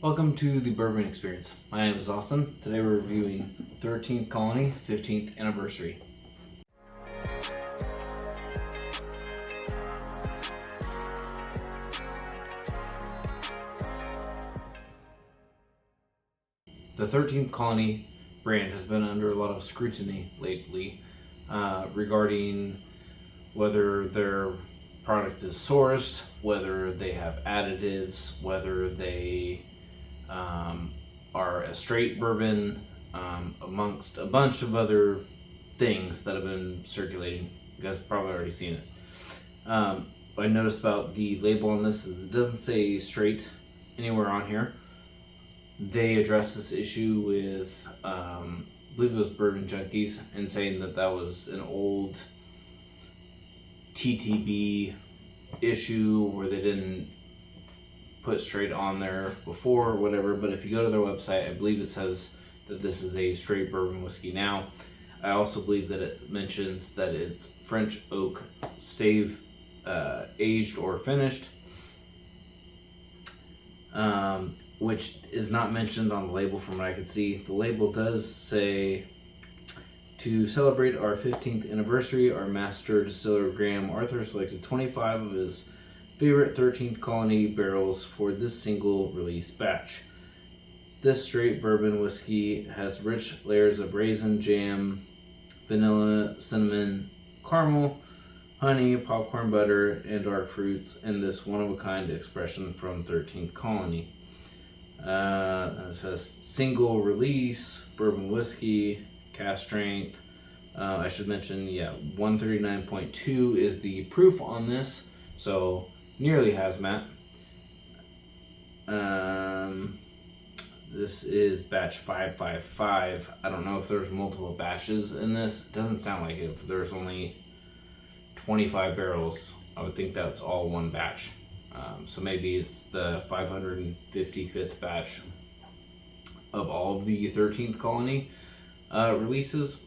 Welcome to the Bourbon Experience. My name is Austin. Today we're reviewing 13th Colony, 15th Anniversary. The 13th Colony brand has been under a lot of scrutiny lately regarding whether their product is sourced, whether they have additives, whether they are a straight bourbon, amongst a bunch of other things that have been circulating. You guys have probably already seen it. What I noticed about the label on this is it doesn't say straight anywhere on here. They addressed this issue with, I believe it was Bourbon Junkies, and saying that that was an old TTB issue where they didn't put straight on there before or whatever. But if you go to their website, I believe it says that this is a straight bourbon whiskey now. I also believe that it mentions that it's French oak stave aged or finished, which is not mentioned on the label from what I could see. The label does say, to celebrate our 15th anniversary, our master distiller Graham Arthur selected 25 of his favorite 13th Colony barrels for this single release batch. This straight bourbon whiskey has rich layers of raisin, jam, vanilla, cinnamon, caramel, honey, popcorn butter, and dark fruits in this one-of-a-kind expression from 13th Colony. And it says single release, bourbon whiskey, cask strength. I should mention, 139.2 is the proof on this, so nearly hazmat. This is batch 555. I don't know if there's multiple batches in this. It doesn't sound like it. If there's only 25 barrels, I would think that's all one batch. So maybe it's the 555th batch of all of the 13th Colony releases.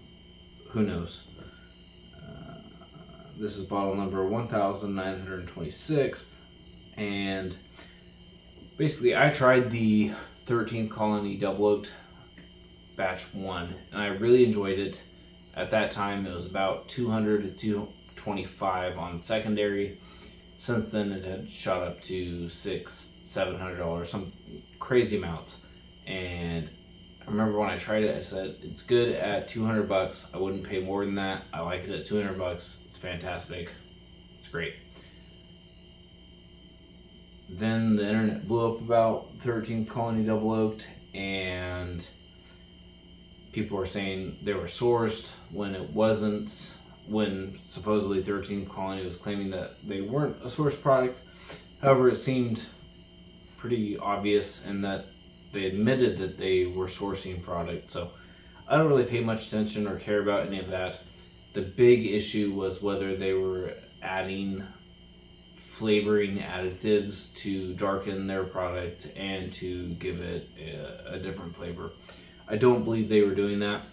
Who knows? This is bottle number 1926, and basically I tried the 13th Colony Double Oaked batch 1, and I really enjoyed it. At that time it was about 200 to 225 on secondary. Since then it had shot up to $600-700, some crazy amounts. And I remember when I tried it, I said it's good at $200. I wouldn't pay more than that. I like it at $200. It's fantastic. It's great. Then the internet blew up about 13th Colony Double Oaked, and people were saying they were sourced when it wasn't. When supposedly 13th Colony was claiming that they weren't a source product. However, it seemed pretty obvious in that they admitted that they were sourcing product. So I don't really pay much attention or care about any of that. The big issue was whether they were adding flavoring additives to darken their product and to give it a different flavor. I don't believe they were doing that.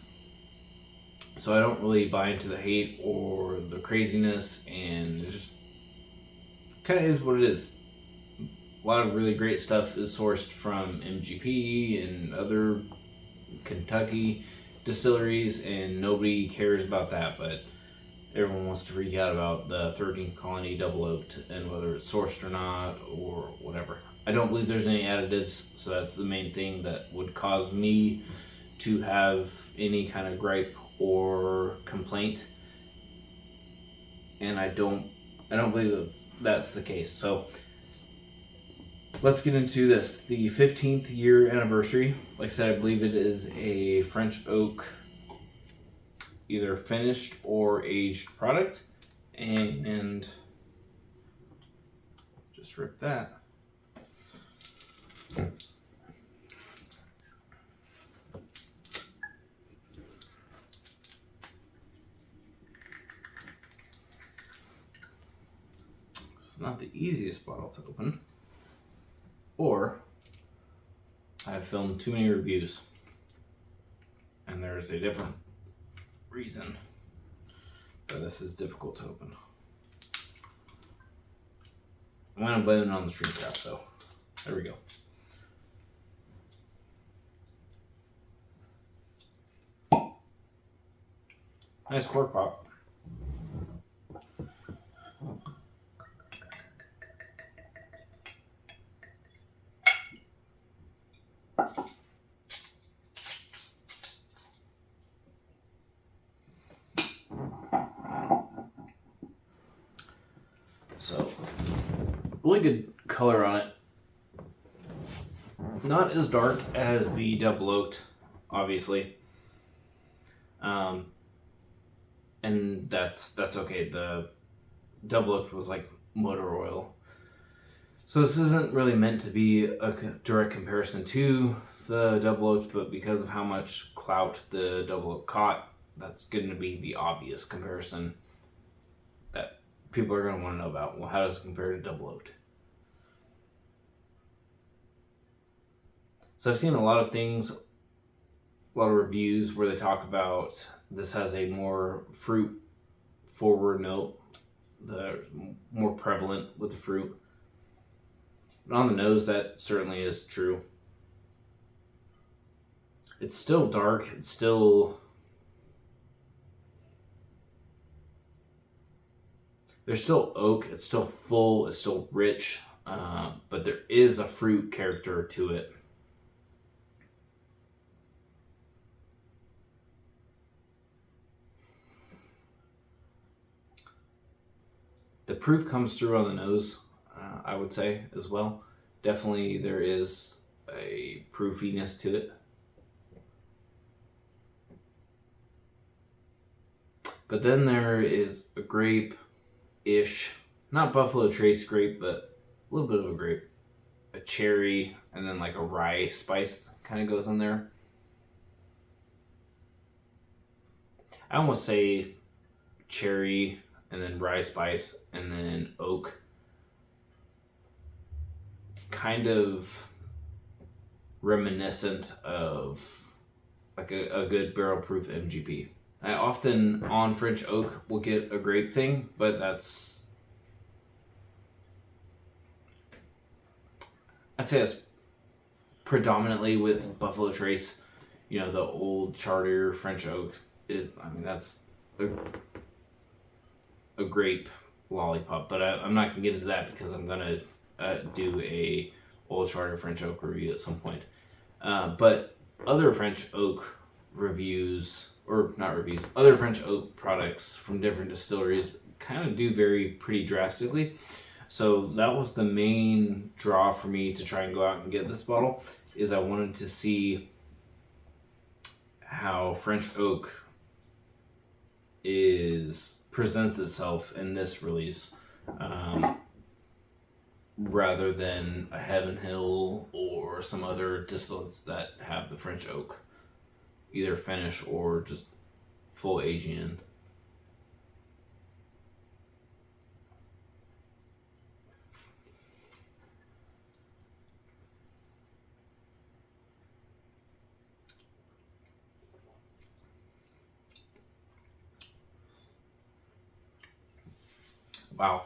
So I don't really buy into the hate or the craziness, and it just kind of is what it is. A lot of really great stuff is sourced from MGP and other Kentucky distilleries, and nobody cares about that, but everyone wants to freak out about the 13th Colony Double Oaked and whether it's sourced or not or whatever. I don't believe there's any additives, so that's the main thing that would cause me to have any kind of gripe or complaint, and I don't believe that's the case. So let's get into this. The 15th year anniversary, like I said, I believe it is a French oak, either finished or aged product, and just rip that. It's not the easiest bottle to open, or I've filmed too many reviews and there's a different reason that this is difficult to open. I'm gonna blame it on the string trap though. There we go. Nice cork pop. So, really good color on it. Not as dark as the double oaked, obviously. And that's okay. The double oaked was like motor oil. So this isn't really meant to be a direct comparison to the double oaked, but because of how much clout the double oaked caught, that's going to be the obvious comparison that people are going to want to know about. Well, how does it compare to double oaked? So I've seen a lot of things, a lot of reviews where they talk about this has a more fruit forward note, the more prevalent with the fruit. But on the nose, that certainly is true. It's still dark. It's still... There's still oak. It's still full. It's still rich. But there is a fruit character to it. The proof comes through on the nose, I would say, as well. Definitely there is a proofiness to it. But then there is a grape-ish, not Buffalo Trace grape, but a little bit of a grape. A cherry, and then like a rye spice kind of goes in there. I almost say cherry, and then rye spice, and then oak. Kind of reminiscent of like a good barrel proof MGP. I often on French oak will get a grape thing, but that's... I'd say that's predominantly with Buffalo Trace. You know, the old Charter French oak is, I mean, that's a grape lollipop, but I'm not gonna get into that because I'm gonna do a old Charter French oak review at some point. But other French oak reviews, or not reviews, other French oak products from different distilleries kind of do vary pretty drastically. So that was the main draw for me to try and go out and get this bottle, is I wanted to see how French oak presents itself in this release, rather than a Heaven Hill or some other distillates that have the French oak either finish or just full aging in. Wow.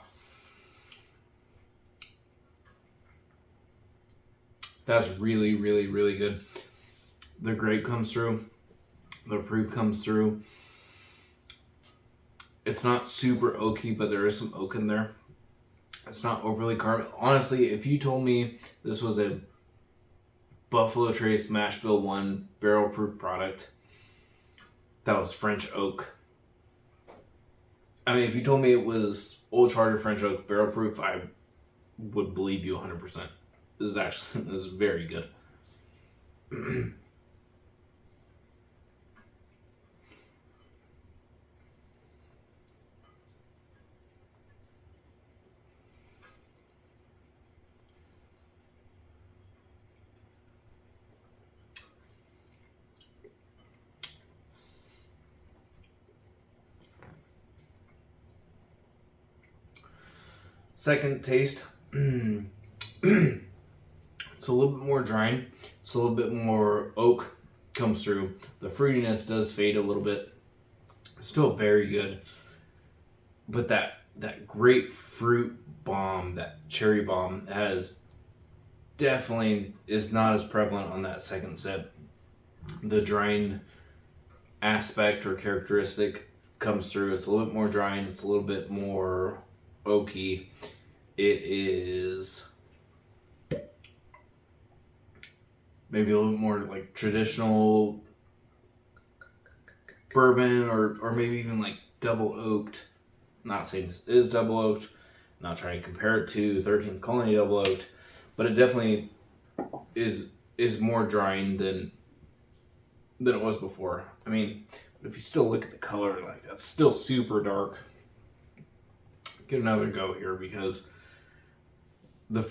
That's really, really, really good. The grape comes through. The proof comes through. It's not super oaky, but there is some oak in there. It's not overly carbon. Honestly, if you told me this was a Buffalo Trace Mash Bill 1 barrel proof product that was French oak, I mean, if you told me it was Old Charter French oak barrel proof, I would believe you 100%. This is very good. Second taste, it's a little bit more dry. It's a little bit more oak comes through. The fruitiness does fade a little bit. Still very good. But that grapefruit bomb, that cherry bomb, definitely is not as prevalent on that second sip. The drying aspect or characteristic comes through. It's a little bit more dry and it's a little bit more oaky. It is maybe a little more like traditional bourbon, or maybe even like double oaked. Not saying this is double oaked. Not trying to compare it to 13th Colony double oaked, but it definitely is more drying than it was before. I mean, if you still look at the color, like that's still super dark. Give another go here, because the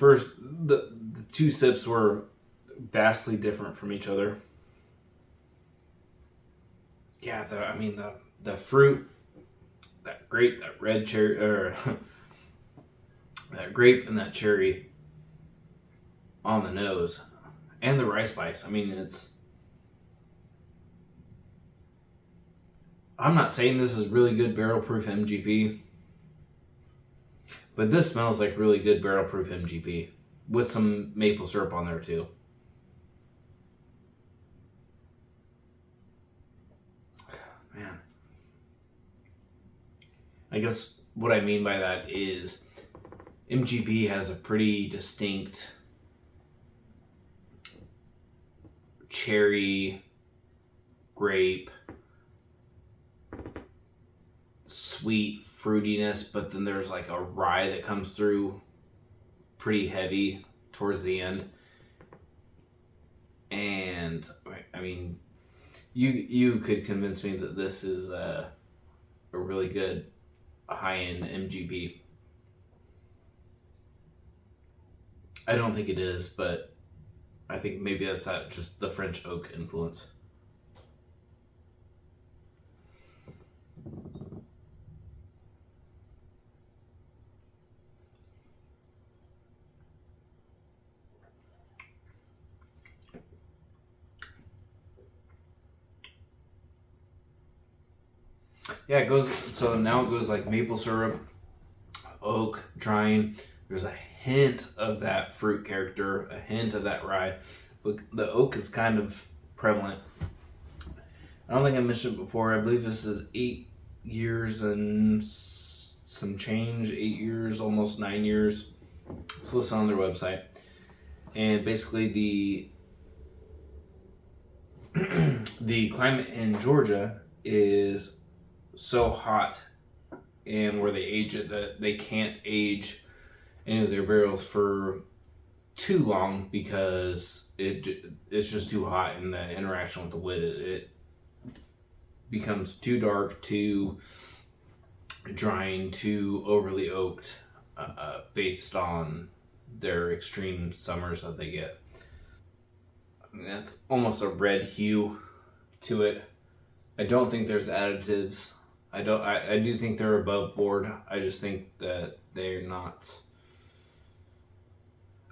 two sips were vastly different from each other. Yeah, the fruit, that grape, that red cherry, or that grape and that cherry on the nose, and the rye spice. I mean, I'm not saying this is really good barrel proof MGP, but this smells like really good barrel proof MGP with some maple syrup on there too. Man. I guess what I mean by that is MGP has a pretty distinct cherry, grape, sweet fruitiness, but then there's like a rye that comes through pretty heavy towards the end. And I mean, you could convince me that this is a really good high-end MGP. I don't think it is, but I think maybe that's just the French oak influence. Yeah, it goes. So now it goes like maple syrup, oak, drying. There's a hint of that fruit character, a hint of that rye. But the oak is kind of prevalent. I don't think I mentioned it before. I believe this is 8 years and some change. 8 years, almost 9 years. It's listed on their website. And basically the climate in Georgia is so hot, and where they age it, that they can't age any of their barrels for too long, because it's just too hot, and the interaction with the wood, it becomes too dark, too drying, too overly oaked, based on their extreme summers that they get. I mean, that's almost a red hue to it. I don't think there's additives. I do think they're above board. I just think that they're not.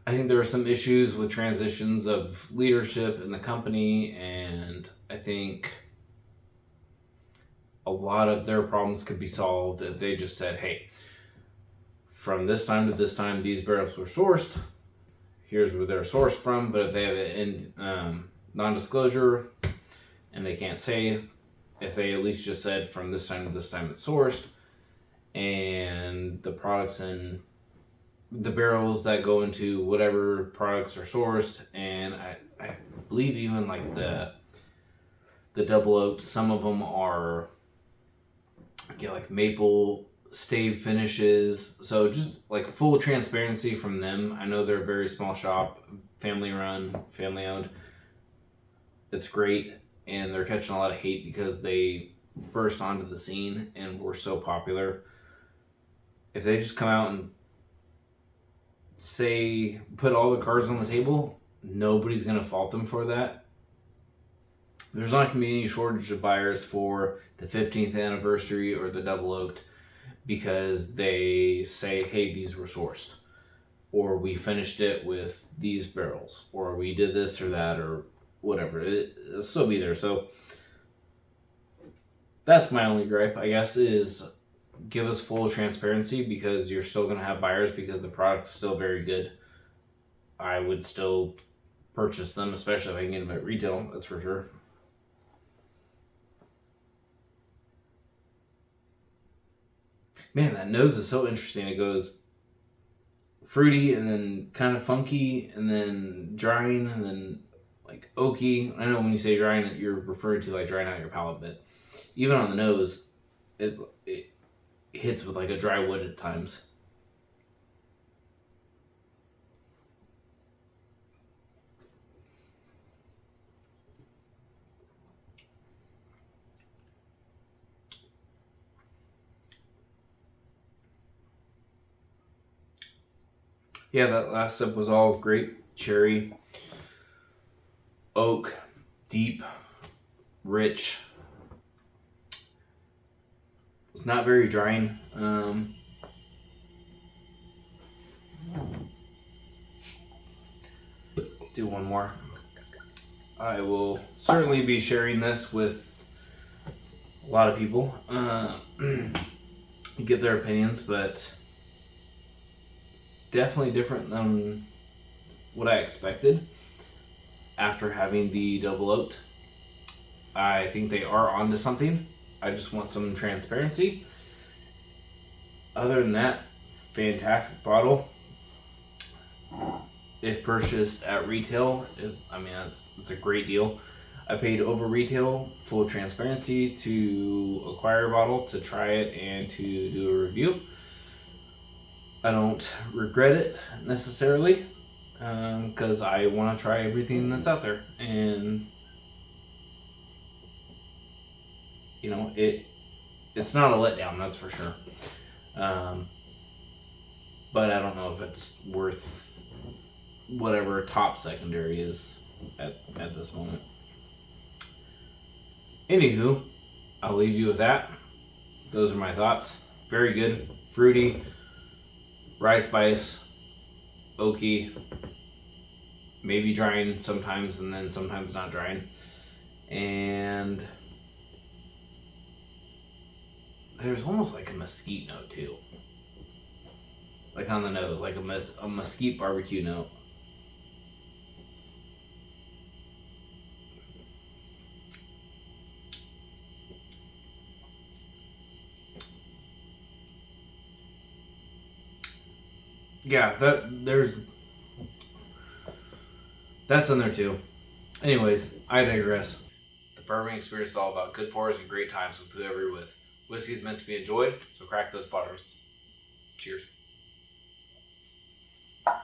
I think there are some issues with transitions of leadership in the company, and I think a lot of their problems could be solved if they just said, hey, from this time to this time, these barrels were sourced. Here's where they're sourced from. But if they have it in non-disclosure and they can't say, if they at least just said from this time to this time it's sourced, and the products and the barrels that go into whatever products are sourced, and I believe even like the double oaked, some of them are like maple stave finishes. So just like full transparency from them. I know they're a very small shop, family run, family owned. It's great, and they're catching a lot of hate because they burst onto the scene and were so popular. If they just come out and say, put all the cards on the table, nobody's going to fault them for that. There's not going to be any shortage of buyers for the 15th anniversary or the double oaked, because they say, hey, these were sourced, or we finished it with these barrels, or we did this or that, or whatever. It'll still be there. So that's my only gripe, I guess, is give us full transparency, because you're still going to have buyers, because the product's still very good. I would still purchase them, especially if I can get them at retail, that's for sure. Man, that nose is so interesting. It goes fruity and then kind of funky and then drying and then like oaky. I know when you say drying, you're referring to like drying out your palate, but even on the nose, it hits with like a dry wood at times. Yeah, that last sip was all grape, cherry, oak, deep, rich. It's not very drying. Do one more. I will certainly be sharing this with a lot of people. Get their opinions, but definitely different than what I expected after having the double oaked. I think they are onto something. I just want some transparency. Other than that, fantastic bottle. If purchased at retail, it's a great deal. I paid over retail, full transparency, to acquire a bottle, to try it, and to do a review. I don't regret it necessarily, because I want to try everything that's out there, and it's not a letdown, that's for sure. But I don't know if it's worth whatever top secondary is at this moment. Anywho, I'll leave you with that. Those are my thoughts. Very good, fruity, rye spice, oaky, maybe drying sometimes and then sometimes not drying. And there's almost like a mesquite note too. Like on the nose, like a mesquite barbecue note. Yeah, that's in there too. Anyways, I digress. The bourbon experience is all about good pours and great times with whoever you're with. Whiskey is meant to be enjoyed, so crack those bottles. Cheers.